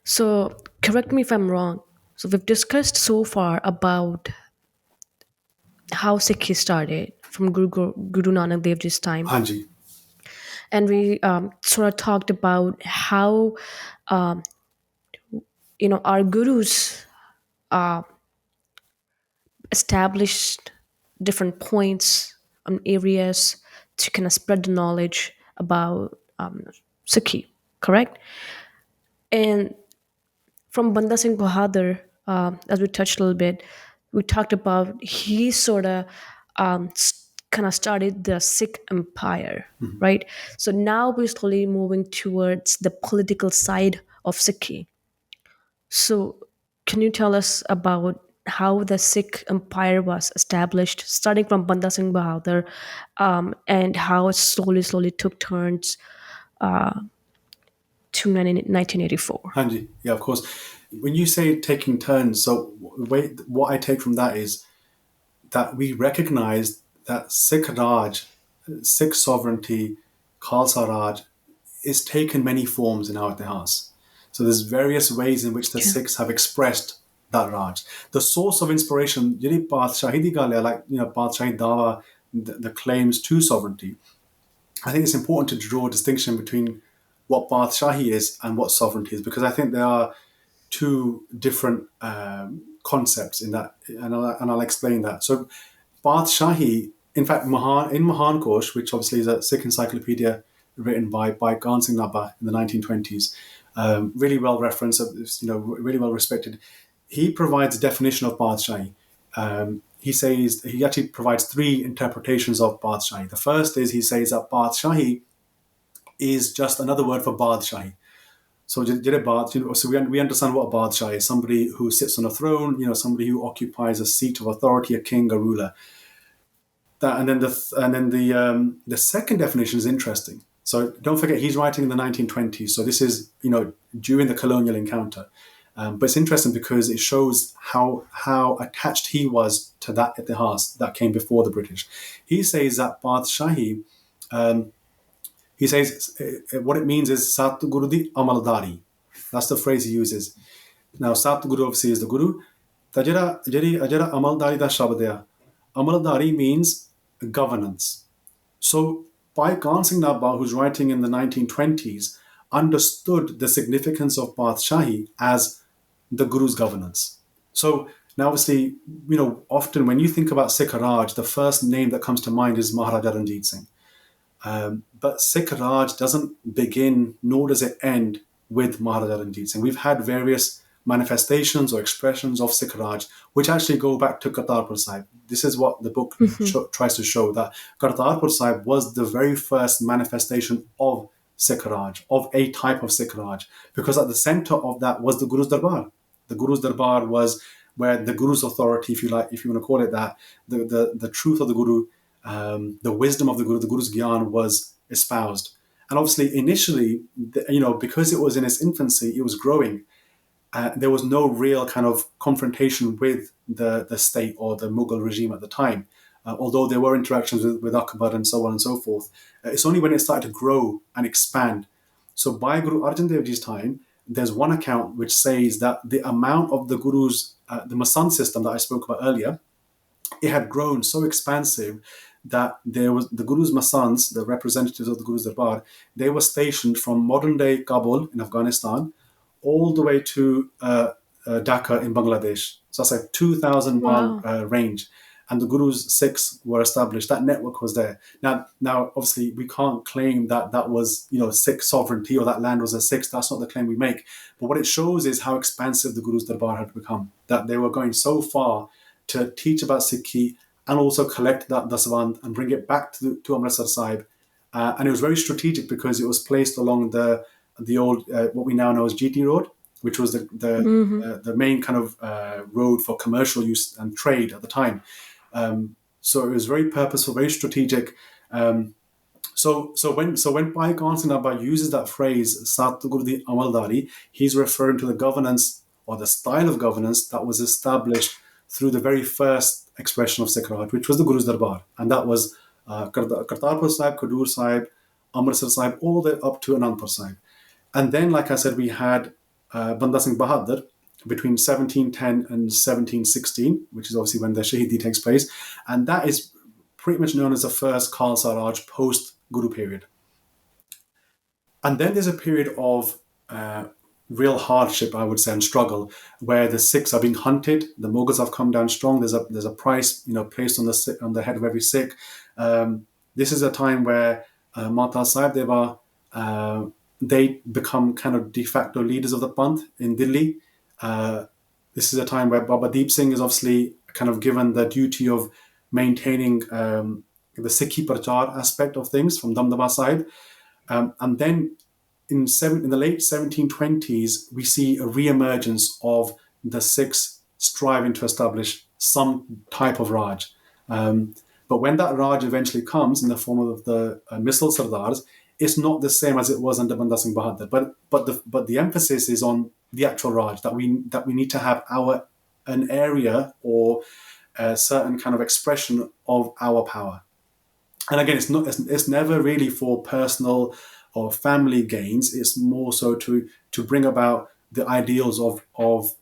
So, correct me if I'm wrong. So, we've discussed so far about how Sikhi started from Guru Nanak Dev Ji's time, Hanji. and we sort of talked about how our gurus established different points and areas to kind of spread the knowledge about Sikhi, correct? And from Banda Singh Bahadur, as we touched a little bit, we talked about he sort of kind of started the Sikh empire, right? So now we're slowly moving towards the political side of Sikhi. So, can you tell us about how the Sikh empire was established, starting from Banda Singh Bahadur, and how it slowly took turns to 1984? Hanji. Yeah, of course. When you say taking turns, so wait, what I take from that is that we recognize that Sikh Raj, Sikh sovereignty, Khalsa Raj, is taken many forms in our Itihas. So there's various ways in which the Yeah. Sikhs have expressed that Raj. The source of inspiration, ਜਿਹੜੀ ਪਾਤਸ਼ਾਹੀ ਦੀ ਗੱਲ ਹੈ, like ਪਾਤਸ਼ਾਹੀ ਦਾਵਾ, the claims to sovereignty. I think it's important to draw a distinction between what Badshahi is and what sovereignty is, because I think there are two different concepts in that, and I'll explain that. So, Badshahi, in fact, in Mahan Kosh, which obviously is a Sikh encyclopedia written by Ghan Singh Nabha in the 1920s, really well referenced, really well respected. He provides a definition of Badshahi. He says he actually provides three interpretations of Badshahi. The first is he says that Badshahi is just another word for Badshahi. So, we understand what a Badshah is: somebody who sits on a throne, somebody who occupies a seat of authority, a king, a ruler. The second definition is interesting. So don't forget, he's writing in the 1920s. So this is during the colonial encounter. But it's interesting because it shows how attached he was to that itihas that came before the British. He says that Badshahi, he says what it means is Satguru di Amaldari. That's the phrase he uses. Now, Satguru obviously is the Guru. Tajira Amaldari da Shabdaya. Amaldari means governance. So, Bhai Khan Singh Nabha, who's writing in the 1920s, understood the significance of Badshahi as the Guru's governance. So, now obviously, often when you think about Sikh Raj, the first name that comes to mind is Maharaja Ranjit Singh. But Sikh Raj doesn't begin nor does it end with Maharaja Ranjit Singh. We've had various manifestations or expressions of Sikh Raj, which actually go back to Kartarpur Sahib. This is what the book tries to show, that Kartarpur Sahib was the very first manifestation of Sikh Raj, of a type of Sikh Raj, because at the center of that was the Guru's Darbar. The Guru's Darbar was where the Guru's authority, if you want to call it that, the truth of the Guru, the wisdom of the Guru's Gyan was espoused. And obviously, initially, because it was in its infancy, it was growing. There was no real kind of confrontation with the state or the Mughal regime at the time, although there were interactions with Akbar and so on and so forth. It's only when it started to grow and expand. So by Guru Arjan Dev Ji's time, there's one account which says that the amount of the Guru's, the Masan system that I spoke about earlier, it had grown so expansive that there was the Guru's Masans, the representatives of the Guru's Darbar, they were stationed from modern day Kabul in Afghanistan all the way to Dhaka in Bangladesh. So that's like 2,000 mile Wow. range. And the Guru's Sikhs were established. That network was there. Now, obviously, we can't claim that that was, Sikh sovereignty or that land was a Sikh. That's not the claim we make. But what it shows is how expansive the Guru's Darbar had become. That they were going so far to teach about Sikhi and also collect that daswand and bring it back to Amritsar Sahib. And it was very strategic because it was placed along the old what we now know as GT Road, which was the main kind of road for commercial use and trade at the time. So it was very purposeful, very strategic. So when Bhai Khan Singh Nabha uses that phrase Satguru di Amaldari, he's referring to the governance or the style of governance that was established through the very first expression of Sikh Raj, which was the Guru's Darbar, and that was Kartarpur Sahib, Khadur Sahib, Amritsar Sahib, all the way up to Anandpur Sahib. And then, like I said, we had Banda Singh Bahadur between 1710 and 1716, which is obviously when the Shahidi takes place. And that is pretty much known as the first Khalsa Raj post Guru period. And then there's a period of real hardship, I would say, and struggle, where the Sikhs are being hunted. The Mughals have come down strong. There's a price, placed on the head of every Sikh. This is a time where Mata Sahib Deva, they become kind of de facto leaders of the Panth in Delhi. This is a time where Baba Deep Singh is obviously kind of given the duty of maintaining the Sikhi Prachar aspect of things from Damdama Sahib. And then in the late 1720s, we see a re-emergence of the Sikhs striving to establish some type of Raj. But when that Raj eventually comes in the form of the Misl Sardars, it's not the same as it was under Banda Singh Bahadur. But the emphasis is on the actual Raj, that we need to have an area or a certain kind of expression of our power. And again, it's never really for personal or family gains. It's more so to bring about the ideals of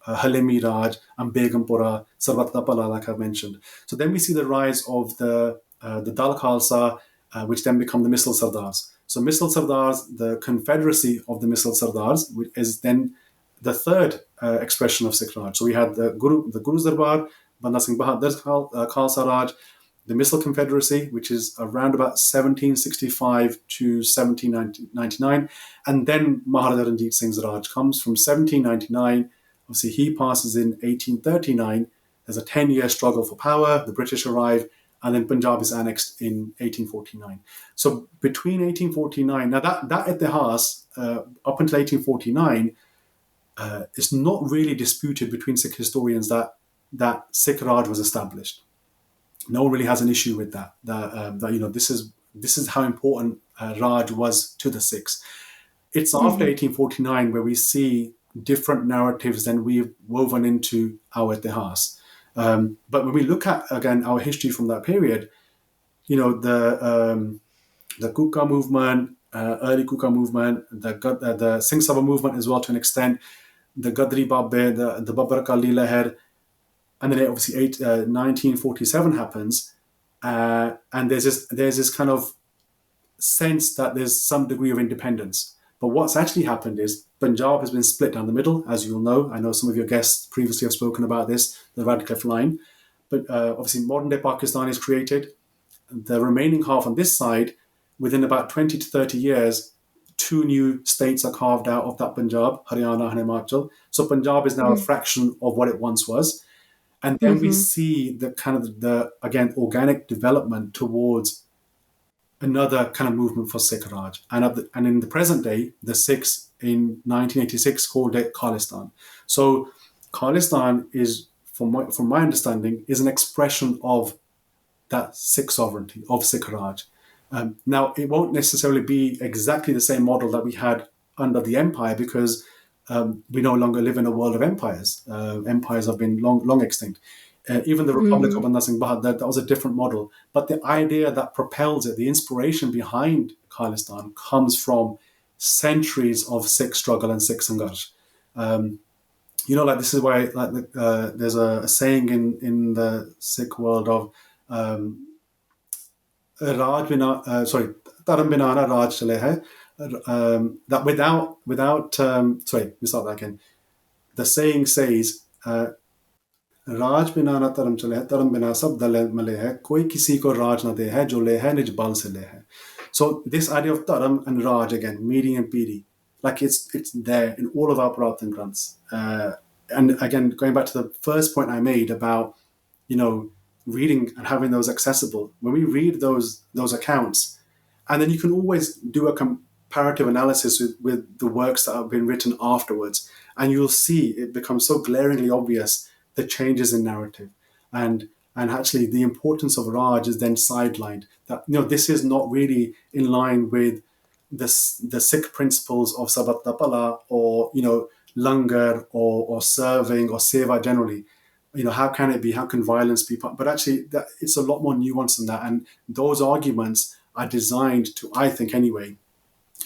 Halimi Raj and Begumpura, Sarvat Tapala, like I've mentioned. So then we see the rise of the Dal Khalsa, which then become the Misl Sardars. So Misl Sardars, the confederacy of the Misl Sardars, which is then the third expression of Sikh Raj. So we had the Guru's Darbar, Banda Singh Bahadur's Khalsa Raj, the Misl Confederacy, which is around about 1765 to 1799. And then Maharaja Ranjit Singh's Raj comes from 1799. Obviously, he passes in 1839. There's a 10-year struggle for power. The British arrive, and then Punjab is annexed in 1849. So between 1849, now that Itihas, up until 1849, is not really disputed between Sikh historians that Sikh Raj was established. No one really has an issue with that. This is how important Raj was to the Sikhs. It's after 1849 where we see different narratives than we've woven into our Itihas. But when we look at again our history from that period, the Kuka movement, early Kuka movement, the Singh Sabha movement as well to an extent, the Gadri Babbe, the Babbar Akali Leher. And then obviously 1947 happens, and there's this kind of sense that there's some degree of independence. But what's actually happened is Punjab has been split down the middle, as you'll know. I know some of your guests previously have spoken about this, the Radcliffe Line. But obviously modern-day Pakistan is created. The remaining half on this side, within about 20 to 30 years, 2 new states are carved out of that Punjab, Haryana and Himachal. So Punjab is now a fraction of what it once was. And then we see the kind of again, organic development towards another kind of movement for Sikh Raj. And in the present day, the Sikhs in 1986 called it Khalistan. So Khalistan is, from my understanding, is an expression of that Sikh sovereignty, of Sikh Raj. Now, it won't necessarily be exactly the same model that we had under the empire, because we no longer live in a world of empires. Empires have been long extinct. Even the Republic of Banda Singh Bahadur, that was a different model. But the idea that propels it, the inspiration behind Khalistan, comes from centuries of Sikh struggle and Sikh sangharsh. This is why there's a saying in the Sikh world of Raj bina, Dharam bina na Raj chale hai. That without sorry, we start that again. The saying says, Raj bina na dharam chale hai, dharam bina sab dal male hai, koi kisi ko Raj na de hai, jo le hai nij bal se le hai. So this idea of dharam and Raj, again, Miri and Piri, like it's there in all of our Prarthan Granths. And again, going back to the first point I made about, reading and having those accessible, when we read those accounts, and then you can always do a comparative analysis with the works that have been written afterwards, and you'll see it becomes so glaringly obvious the changes in narrative, and actually the importance of Raj is then sidelined. That this is not really in line with the Sikh principles of Sabat Tapala, or langar, or serving, or seva generally. How can it be? How can violence be? But actually, it's a lot more nuanced than that. And those arguments are designed to, I think anyway,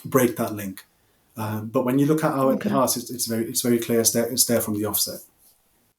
break that link. But when you look at our Okay. arts, it's very clear. It's there from the offset.